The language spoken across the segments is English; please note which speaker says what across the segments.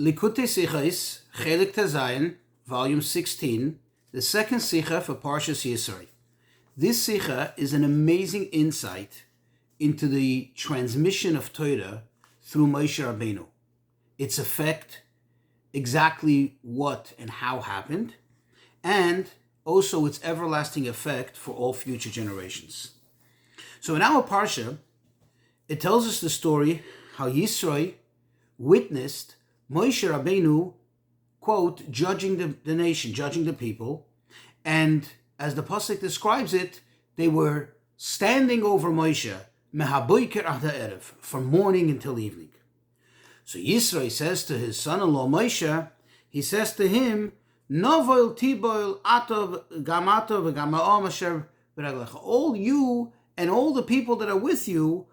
Speaker 1: Likutei Sichos, Chelik Tazayin, volume 16, the second sicha for parsha Yisro. This sicha is an amazing insight into the transmission of Torah through Moshe Rabbeinu, its effect, exactly what and how happened, and also its everlasting effect for all future generations. So in our parsha, it tells us the story how Yisro witnessed Moshe Rabbeinu, quote, judging the nation, judging the people, and as the pasuk describes it, they were standing over Moshe mehaboiker ad ha'erev, from morning until evening. So Yisro says to his son-in-law Moshe, he says to him, Novoil tiboil atov gamato v'gama'om asher b'raglecha. All you and all the people that are with you,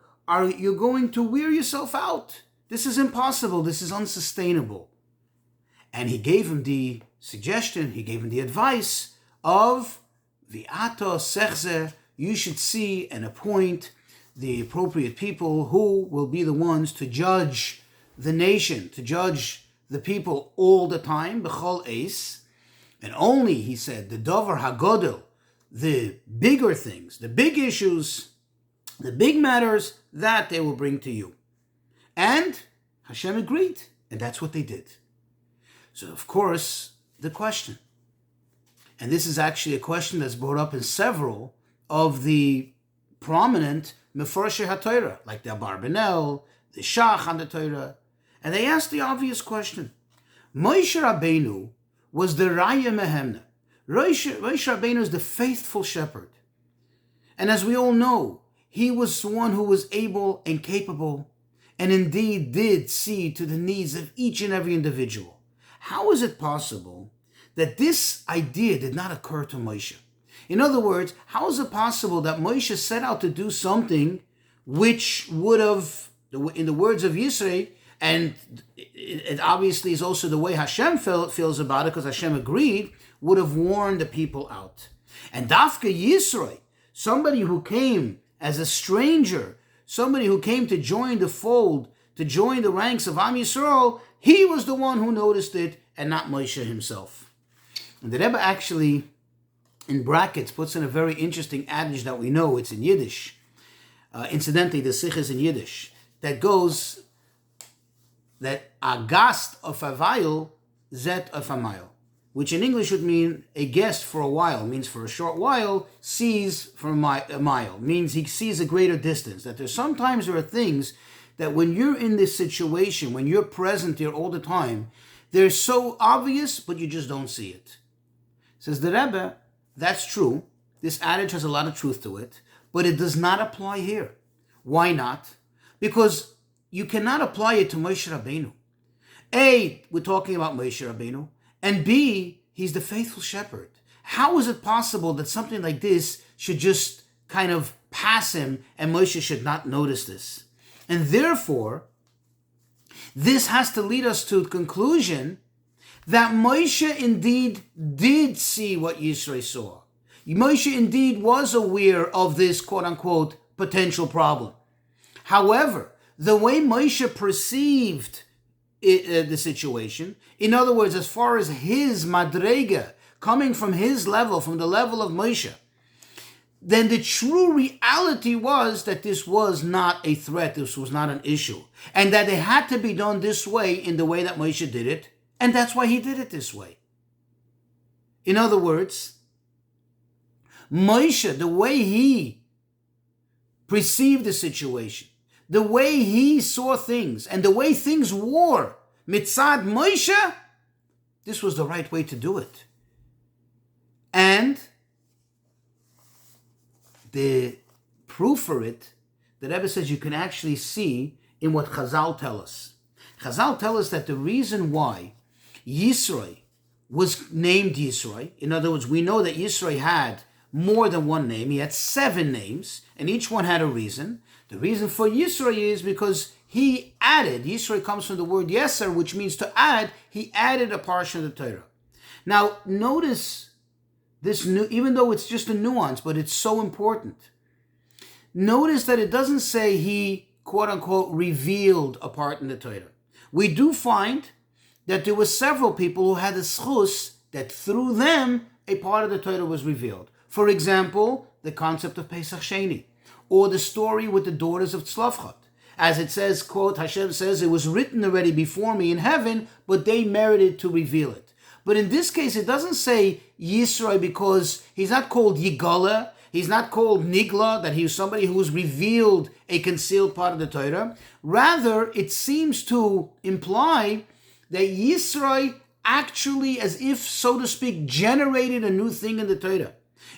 Speaker 1: you're going to wear yourself out. This is impossible. This is unsustainable. And he gave him the suggestion, he gave him the advice of V'ato sechze, you should see and appoint the appropriate people who will be the ones to judge the nation, to judge the people all the time, b'chol eis, and only, he said, the dover hagodel, the bigger things, the big issues, the big matters, that they will bring to you. And Hashem agreed, and that's what they did. So, of course, the question, and this is actually a question that's brought up in several of the prominent Meforshei HaTorah, like the Abarbanel, the Shach on the Torah, and they asked the obvious question. Moshe Rabbeinu was the Raya Mehemna. Moshe Rabbeinu is the faithful shepherd. And as we all know, he was one who was able and capable and indeed did see to the needs of each and every individual. How is it possible that this idea did not occur to Moshe? In other words, how is it possible that Moshe set out to do something which would have, in the words of Yisro, and it obviously is also the way Hashem feels about it, because Hashem agreed, would have warned the people out. And Dafka Yisro, somebody who came as a stranger, somebody who came to join the fold, to join the ranks of Am Yisrael, he was the one who noticed it and not Moshe himself. And the Rebbe actually, in brackets, puts in a very interesting adage that we know, it's in Yiddish. Incidentally, the sicha is in Yiddish, that goes that a gast of a while, zet of a mile, which in English would mean a guest for a while, means for a short while, sees for a mile, means he sees a greater distance. That sometimes there are things that when you're in this situation, when you're present here all the time, they're so obvious, but you just don't see it. Says the Rebbe, that's true. This adage has a lot of truth to it, but it does not apply here. Why not? Because you cannot apply it to Moshe Rabbeinu. A, we're talking about Moshe Rabbeinu, and B, he's the faithful shepherd. How is it possible that something like this should just kind of pass him and Moshe should not notice this? And therefore, this has to lead us to the conclusion that Moshe indeed did see what Yisro saw. Moshe indeed was aware of this quote-unquote potential problem. However, the way Moshe perceived the situation, in other words, as far as his madrega, coming from his level, from the level of Moshe, then the true reality was that this was not a threat, this was not an issue, and that it had to be done this way in the way that Moshe did it, and that's why he did it this way. In other words, Moshe, the way he perceived the situation, the way he saw things, and the way things were, mitzad Moshe, this was the right way to do it. And the proof for it, the Rebbe says you can actually see in what Chazal tell us. Chazal tell us that the reason why Yisro was named Yisro, in other words, we know that Yisro had more than one name. He had 7 names, and each one had a reason. The reason for Yisro is because he added, Yisro comes from the word yeser, which means to add, he added a parsha of the Torah. Now, notice this, even though it's just a nuance, but it's so important. Notice that it doesn't say he, quote unquote, revealed a part in the Torah. We do find that there were several people who had a schus that through them a part of the Torah was revealed. For example, the concept of Pesach Sheni, or the story with the daughters of Tzlafchat. As it says, quote, Hashem says, it was written already before me in heaven, but they merited to reveal it. But in this case, it doesn't say Yisro because he's not called Yigala, he's not called Nigla, that he was somebody who was revealed a concealed part of the Torah. Rather, it seems to imply that Yisro actually, as if, so to speak, generated a new thing in the Torah.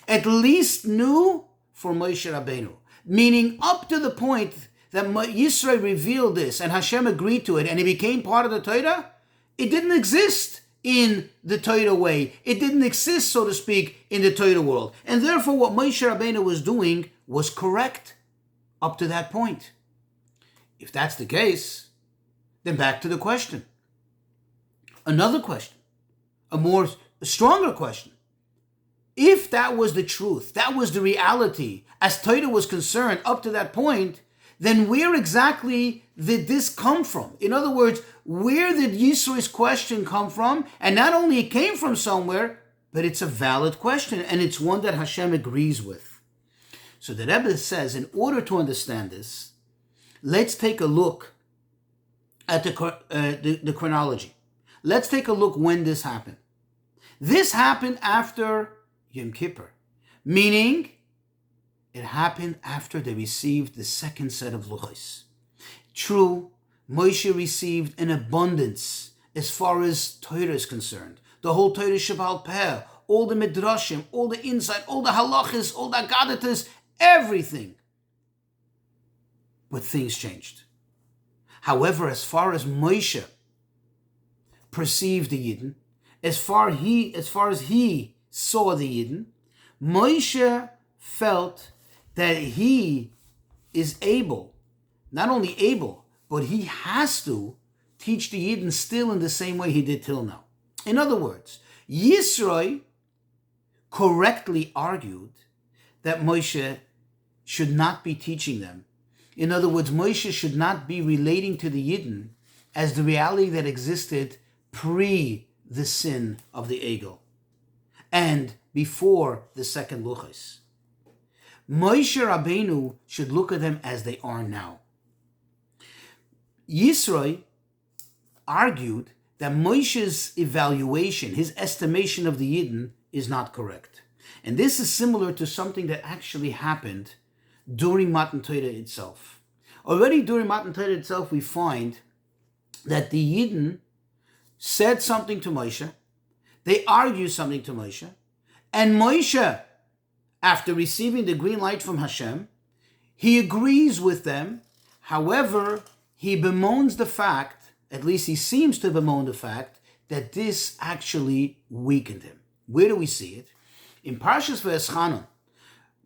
Speaker 1: At least new for Moshe Rabbeinu. Meaning up to the point that Yisro revealed this and Hashem agreed to it and it became part of the Torah, it didn't exist in the Torah way. It didn't exist, so to speak, in the Torah world. And therefore what Moshe Rabbeinu was doing was correct up to that point. If that's the case, then back to the question. Another question, a stronger question. If that was the truth, that was the reality, as Torah was concerned up to that point, then where exactly did this come from? In other words, where did Yisro's question come from? And not only it came from somewhere, but it's a valid question, and it's one that Hashem agrees with. So the Rebbe says, in order to understand this, let's take a look at the chronology. Let's take a look when this happened. This happened after Yom Kippur, meaning it happened after they received the second set of luchos. True, Moshe received an abundance as far as Torah is concerned. The whole Torah Sheba'al Peh, all the midrashim, all the insight, all the halachas, all the agadatas, everything. But things changed. However, as far as Moshe perceived the Yidden, as far as he saw the Yidden, Moshe felt that he is able, not only able, but he has to teach the Yidden still in the same way he did till now. In other words, Yisro correctly argued that Moshe should not be teaching them. In other words, Moshe should not be relating to the Yidden as the reality that existed pre the sin of the Egel and before the second luchos. Moshe Rabbeinu should look at them as they are now. Yisro argued that Moshe's evaluation, his estimation of the Yidden, is not correct. And this is similar to something that actually happened during Matan Torah itself. Already during Matan Torah itself, we find that the Yidden said something to Moshe, they argued something to Moshe, and Moshe, after receiving the green light from Hashem, he agrees with them. However, he bemoans the fact, at least he seems to bemoan the fact, that this actually weakened him. Where do we see it? In Parshas V'Eschanan,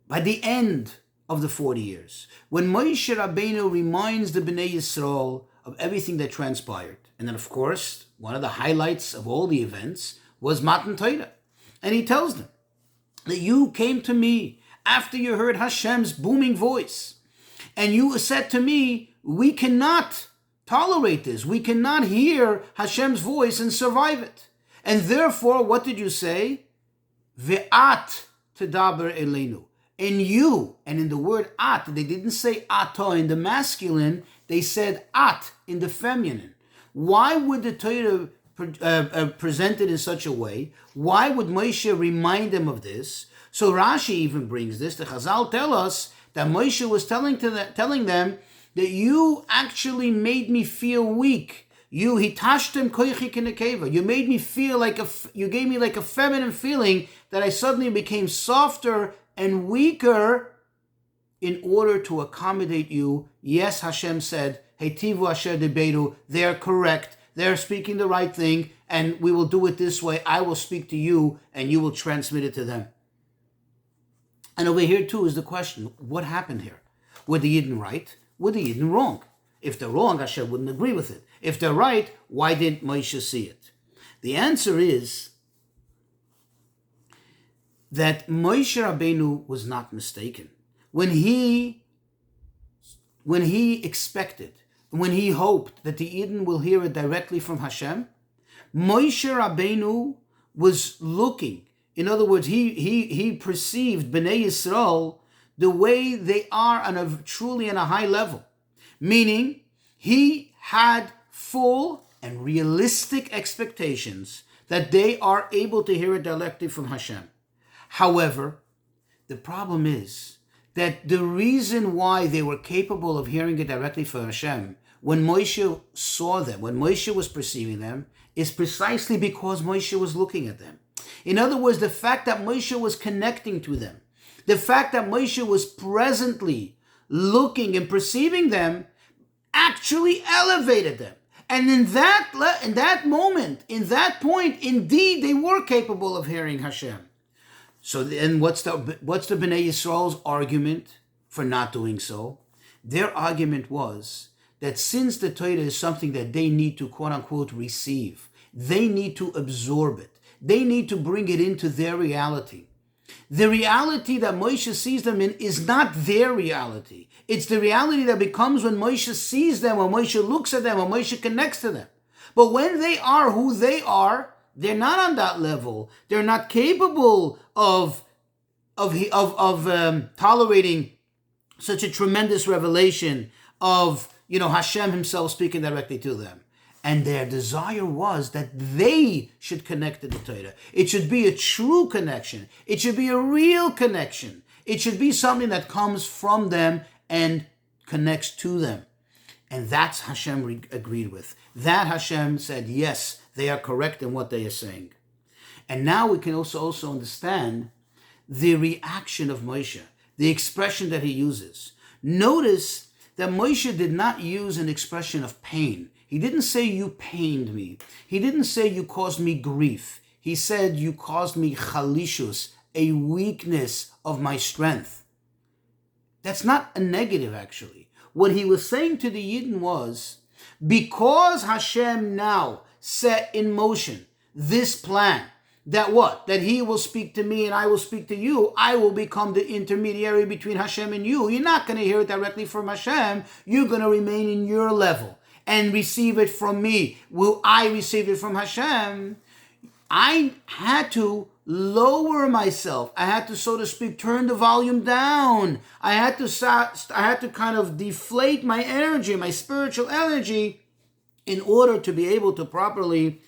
Speaker 1: by the end of the 40 years, when Moshe Rabbeinu reminds the Bnei Yisrael of everything that transpired. And then, of course, one of the highlights of all the events was Matan Torah. And he tells them that you came to me after you heard Hashem's booming voice. And you said to me, we cannot tolerate this. We cannot hear Hashem's voice and survive it. And therefore, what did you say? Ve'at tedaber elenu. And you, and in the word at, they didn't say ata in the masculine, they said at in the feminine. Why would the Torah present it in such a way? Why would Moshe remind them of this? So Rashi even brings this. The Chazal tell us that Moshe was telling them that you actually made me feel weak. You hitashtem koichi kinekeva. You made me feel you gave me like a feminine feeling that I suddenly became softer and weaker in order to accommodate you. Yes, Hashem said, Heitivu asher deberu, they're correct, they're speaking the right thing, and we will do it this way. I will speak to you, and you will transmit it to them. And over here, too, is the question, what happened here? Were the Yidden right? Were the Yidden wrong? If they're wrong, Hashem wouldn't agree with it. If they're right, why didn't Moshe see it? The answer is that Moshe Rabbeinu was not mistaken. When he expected, when he hoped that the Yidden will hear it directly from Hashem, Moshe Rabbeinu was looking. In other words, he perceived Bnei Yisrael the way they are truly on a high level. Meaning, he had full and realistic expectations that they are able to hear it directly from Hashem. However, the problem is that the reason why they were capable of hearing it directly from Hashem, when Moshe saw them, when Moshe was perceiving them, is precisely because Moshe was looking at them. In other words, the fact that Moshe was connecting to them, the fact that Moshe was presently looking and perceiving them, actually elevated them. And in that moment, in that point, indeed, they were capable of hearing Hashem. So then what's the Bnei Yisrael's argument for not doing so? Their argument was that since the Torah is something that they need to, quote unquote, receive, they need to absorb it. They need to bring it into their reality. The reality that Moshe sees them in is not their reality. It's the reality that becomes when Moshe sees them, when Moshe looks at them, when Moshe connects to them. But when they are who they are, they're not on that level. They're not capable of tolerating such a tremendous revelation of, Hashem himself speaking directly to them. And their desire was that they should connect to the Torah. It should be a true connection. It should be a real connection. It should be something that comes from them and connects to them. And that's Hashem agreed with. That Hashem said, yes, they are correct in what they are saying. And now we can also understand the reaction of Moshe, the expression that he uses. Notice that Moshe did not use an expression of pain. He didn't say, you pained me. He didn't say, you caused me grief. He said, you caused me chalishus, a weakness of my strength. That's not a negative, actually. What he was saying to the Yidden was, because Hashem now set in motion this plan, that what? That he will speak to me and I will speak to you. I will become the intermediary between Hashem and you. You're not going to hear it directly from Hashem. You're going to remain in your level and receive it from me. Will I receive it from Hashem? I had to lower myself. I had to, so to speak, turn the volume down. I had to kind of deflate my energy, my spiritual energy, in order to be able to properly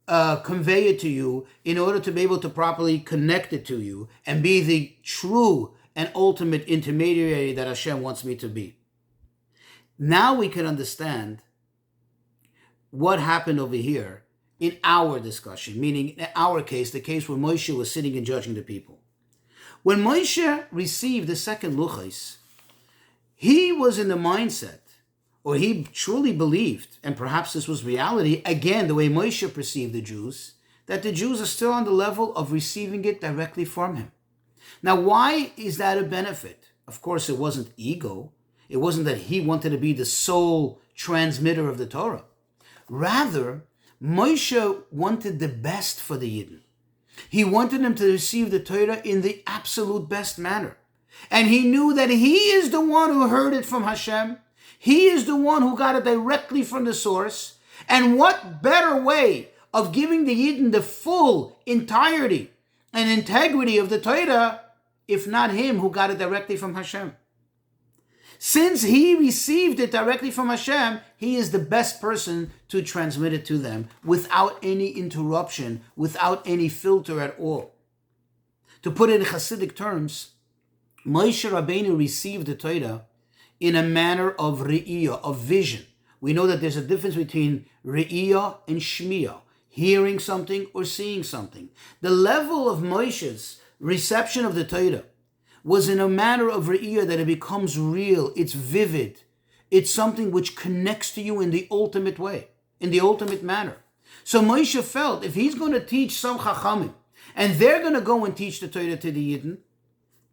Speaker 1: convey it to you, in order to be able to properly connect it to you, and be the true and ultimate intermediary that Hashem wants me to be. Now we can understand what happened over here in our discussion, meaning in our case, the case where Moshe was sitting and judging the people. When Moshe received the second luchos, he was in the mindset, or he truly believed, and perhaps this was reality, again, the way Moshe perceived the Jews, that the Jews are still on the level of receiving it directly from him. Now, why is that a benefit? Of course, it wasn't ego. It wasn't that he wanted to be the sole transmitter of the Torah. Rather, Moshe wanted the best for the Yidden. He wanted them to receive the Torah in the absolute best manner. And he knew that he is the one who heard it from Hashem. He is the one who got it directly from the source. And what better way of giving the Yidden the full entirety and integrity of the Torah, if not him who got it directly from Hashem? Since he received it directly from Hashem, he is the best person to transmit it to them without any interruption, without any filter at all. To put it in Hasidic terms, Moshe Rabbeinu received the Torah in a manner of re'iyah, of vision. We know that there's a difference between re'iyah and shmiyah, hearing something or seeing something. The level of Moshe's reception of the Torah was in a manner of re'iyah that it becomes real, it's vivid, it's something which connects to you in the ultimate way, in the ultimate manner. So Moshe felt if he's going to teach some chachamim, and they're going to go and teach the Torah to the Yidden,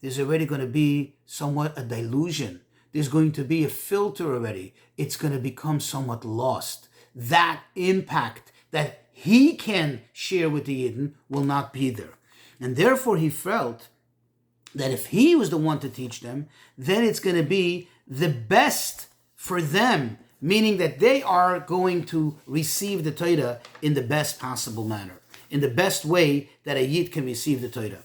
Speaker 1: there's already going to be somewhat a delusion. There's going to be a filter already. It's going to become somewhat lost. That impact that he can share with the Yidden will not be there. And therefore he felt that if he was the one to teach them, then it's going to be the best for them meaning that they are going to receive the Torah in the best possible manner, in the best way that a Yid can receive the Torah.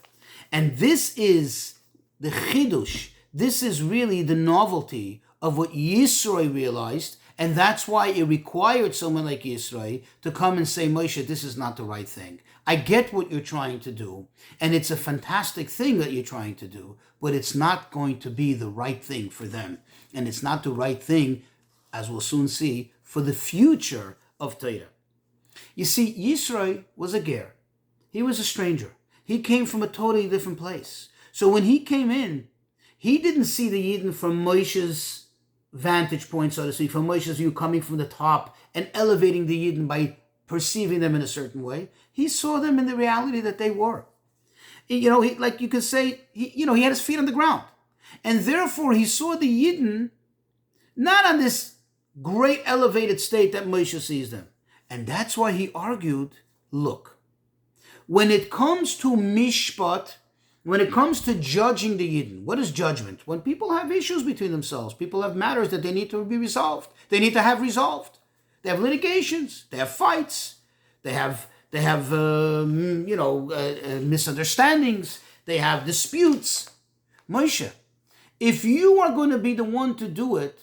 Speaker 1: And this is the chidush, this is really the novelty of what Yisro realized, and that's why it required someone like Yisro to come and say, Moshe, this is not the right thing. I get what you're trying to do, and it's a fantastic thing that you're trying to do, but it's not going to be the right thing for them. And it's not the right thing, as we'll soon see, for the future of Torah. You see, Yisro was a ger. He was a stranger. He came from a totally different place. So when he came in, he didn't see the Yidden from Moshe's vantage point, so to speak, from Moshe's view, coming from the top and elevating the Yidden by perceiving them in a certain way. He saw them in the reality that they were. Like you could say, he had his feet on the ground. And therefore, he saw the Yidden not on this great elevated state that Moshe sees them. And that's why he argued, look, when it comes to mishpat, when it comes to judging the Yidden, what is judgment? When people have issues between themselves, people have matters that they need to be resolved. They need to have resolved. They have litigations. They have fights. They have misunderstandings. They have disputes. Moshe, if you are going to be the one to do it,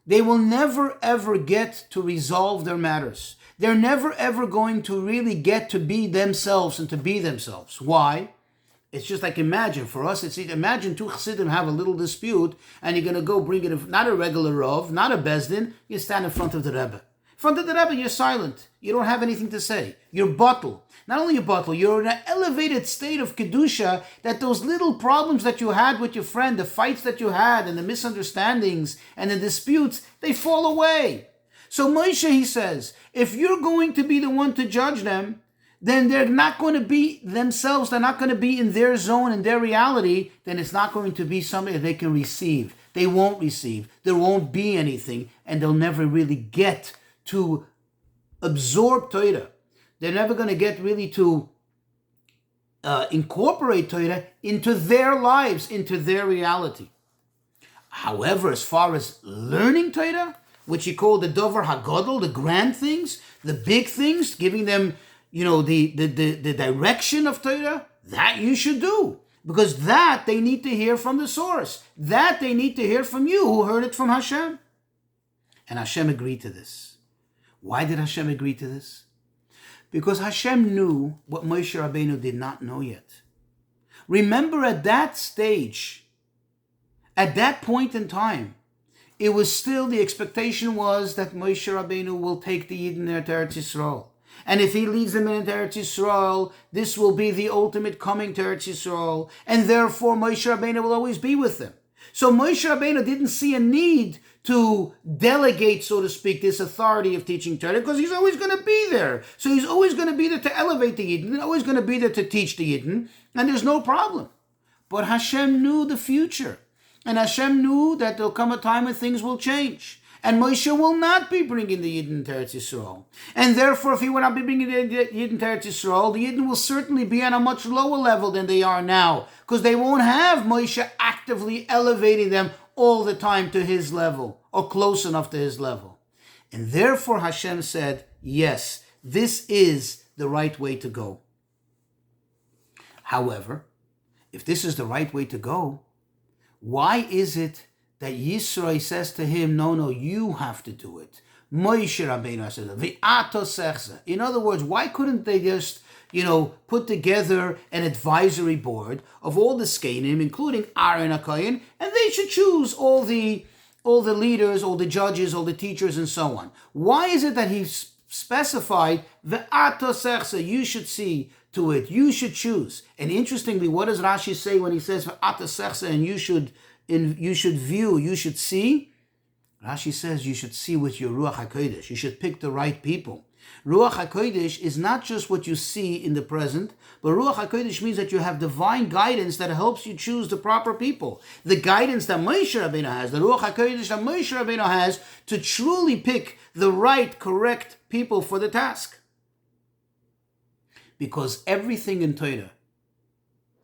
Speaker 1: they will never ever get to resolve their matters. They're never ever going to really get to be themselves and to be themselves. Why? It's just like imagine two chassidim have a little dispute and you're going to go bring it, not a regular rov, not a bezdin, you stand in front of the Rebbe. In front of the Rebbe, you're silent. You don't have anything to say. You're bottled. Not only you're in an elevated state of kedusha that those little problems that you had with your friend, the fights that you had and the misunderstandings and the disputes, they fall away. So Moshe, he says, if you're going to be the one to judge them, then they're not going to be themselves, they're not going to be in their zone, in their reality, then it's not going to be something that they can receive. They won't receive. There won't be anything, and they'll never really get to absorb Torah. They're never going to get really to incorporate Torah into their lives, into their reality. However, as far as learning Torah, which he called the Dover HaGodol, the grand things, the big things, giving them, the direction of Torah, that you should do. Because that they need to hear from the source. That they need to hear from you, who heard it from Hashem. And Hashem agreed to this. Why did Hashem agree to this? Because Hashem knew what Moshe Rabbeinu did not know yet. Remember, at that stage, at that point in time, it was still, the expectation was that Moshe Rabbeinu will take the Yidden to Eretz Yisrael. And if he leads them in Eretz Yisrael, this will be the ultimate coming to Eretz Yisrael. And therefore, Moshe Rabbeinu will always be with them. So Moshe Rabbeinu didn't see a need to delegate, so to speak, this authority of teaching Torah, because he's always going to be there. So he's always going to be there to elevate the Yidden, always going to be there to teach the Yidden, and there's no problem. But Hashem knew the future. And Hashem knew that there'll come a time when things will change. And Moshe will not be bringing the Yidden to Eretz Yisrael. And therefore, if he will not be bringing the Yidden to Eretz Yisrael, the Yidden will certainly be on a much lower level than they are now. Because they won't have Moshe actively elevating them all the time to his level, or close enough to his level. And therefore Hashem said, yes, this is the right way to go. However, if this is the right way to go, why is it that Yisro says to him, no, you have to do it? Moshe Rabbeinu says, V'ato sechza. In other words, why couldn't they just, put together an advisory board of all the Skenim, including Aaron HaKohen, and they should choose all the leaders, all the judges, all the teachers, and so on. Why is it that he specified, V'ato sechza, you should see to it, you should choose? And interestingly, what does Rashi say when he says, V'ato sechza, and you should view, you should see? Rashi says you should see with your Ruach HaKodesh. You should pick the right people. Ruach HaKodesh is not just what you see in the present, but Ruach HaKodesh means that you have divine guidance that helps you choose the proper people. The guidance that Moshe Rabbeinu has, the Ruach HaKodesh that Moshe Rabbeinu has to truly pick the right, correct people for the task. Because everything in Torah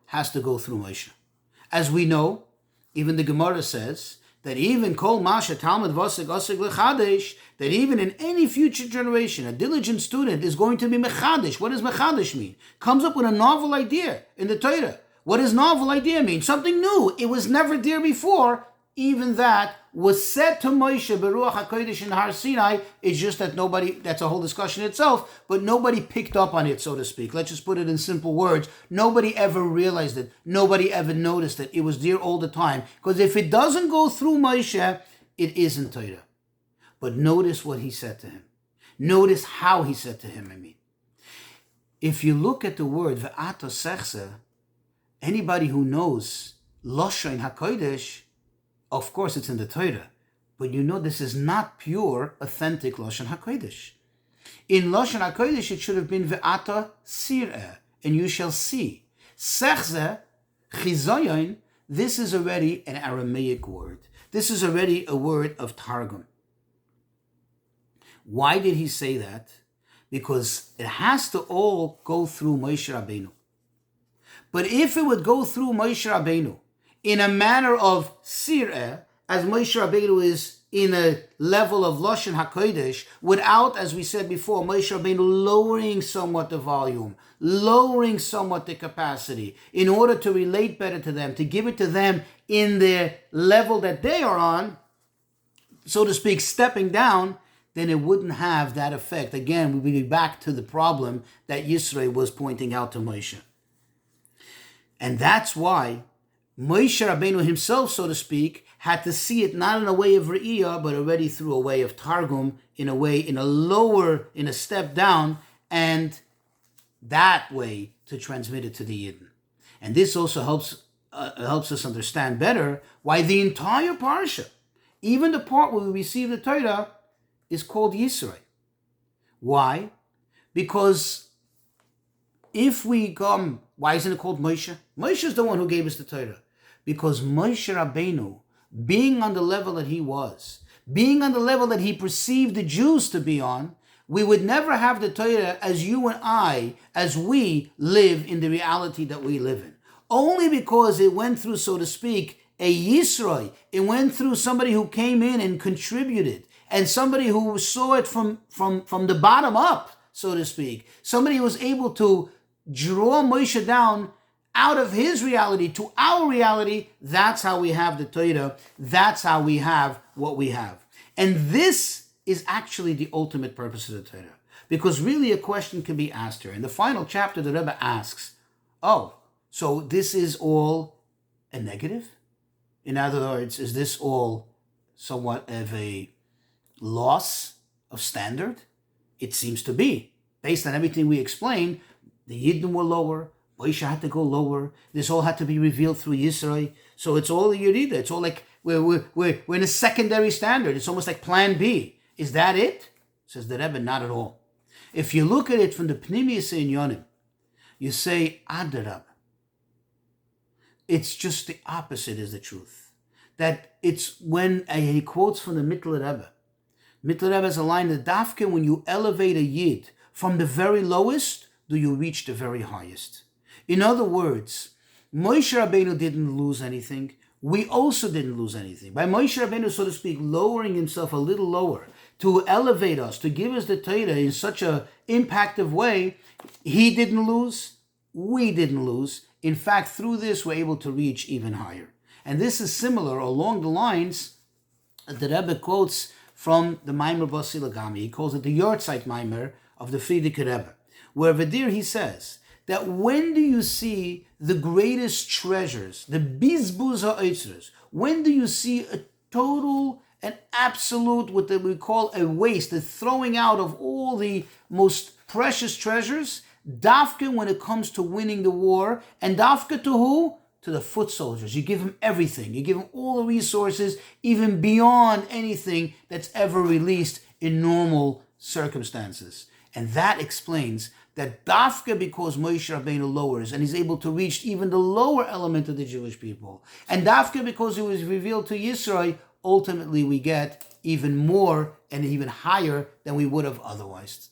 Speaker 1: has to go through Moshe. As we know, even the Gemara says that even Kol Masha Talmud Vasik Asik Lechadesh, that even in any future generation, a diligent student is going to be Mechadish. What does Mechadish mean? Comes up with a novel idea in the Torah. What does novel idea mean? Something new. It was never there before. Even that was said to Moshe Beruach HaKodesh in Har Sinai. It's just that nobody, that's a whole discussion itself, but nobody picked up on it, so to speak. Let's just put it in simple words. Nobody ever realized it. Nobody ever noticed it. It was there all the time. Because if it doesn't go through Moshe, it isn't Torah. But notice what he said to him. Notice how he said to him, If you look at the word Ve'ata Sechse, anybody who knows Lashon HaKodesh, of course, it's in the Torah, but you know this is not pure, authentic Lashon HaKodesh. In Lashon HaKodesh, it should have been Ve'ata Sir'eh, and you shall see. Sechze, Chizayon, this is already an Aramaic word. This is already a word of Targum. Why did he say that? Because it has to all go through Moshe Rabbeinu. But if it would go through Moshe Rabbeinu, in a manner of sir'eh, as Moshe Rabbeinu is in a level of Lashon HaKodesh, without, as we said before, Moshe Rabbeinu lowering somewhat the volume, lowering somewhat the capacity, in order to relate better to them, to give it to them in the level that they are on, so to speak, stepping down, then it wouldn't have that effect. Again, we would be back to the problem that Yisro was pointing out to Moshe. And that's why Moshe Rabbeinu himself, so to speak, had to see it not in a way of Re'iyah, but already through a way of Targum, in a step down, and that way to transmit it to the Yidden. And this also helps us understand better why the entire parsha, even the part where we receive the Torah, is called Yisro. Why? Because why isn't it called Moshe? Moshe is the one who gave us the Torah. Because Moshe Rabbeinu, being on the level that he was, being on the level that he perceived the Jews to be on, we would never have the Torah as you and I, as we live in the reality that we live in. Only because it went through, so to speak, a Yisro. It went through somebody who came in and contributed, and somebody who saw it from the bottom up, so to speak. Somebody who was able to draw Moshe down out of his reality to our reality. That's how we have the Torah. That's how we have what we have. And this is actually the ultimate purpose of the Torah. Because really a question can be asked here. In the final chapter, the Rebbe asks, so this is all a negative? In other words, is this all somewhat of a loss of standard? It seems to be. Based on everything we explained, the Yidden were lower, Moshe had to go lower, this all had to be revealed through Yisro. So it's all a Yerida. It's all like we're in a secondary standard. It's almost like plan B. Is that it? Says the Rebbe, not at all. If you look at it from the Pnimius Inyonim, you say, Adarab. It's just the opposite is the truth. That it's when he quotes from the Mittler Rebbe. Mittler Rebbe has a line that Dafke, when you elevate a Yid from the very lowest, do you reach the very highest. In other words, Moshe Rabbeinu didn't lose anything. We also didn't lose anything. By Moshe Rabbeinu, so to speak, lowering himself a little lower to elevate us, to give us the Torah in such an impactful way, he didn't lose, we didn't lose. In fact, through this, we're able to reach even higher. And this is similar along the lines that the Rebbe quotes from the Maimer Basilagami. He calls it the Yortzeit Maimer of the Frierdiker Rebbe, where there he says that when do you see the greatest treasures, the bizbuz ha'otzros, when do you see a total and absolute, what we call a waste, the throwing out of all the most precious treasures? Dafka when it comes to winning the war, and dafka to who? To the foot soldiers. You give them everything. You give them all the resources, even beyond anything that's ever released in normal circumstances. And that explains that dafka because Moshe Rabbeinu lowers and he's able to reach even the lower element of the Jewish people, and dafka because it was revealed to Yisro, ultimately we get even more and even higher than we would have otherwise.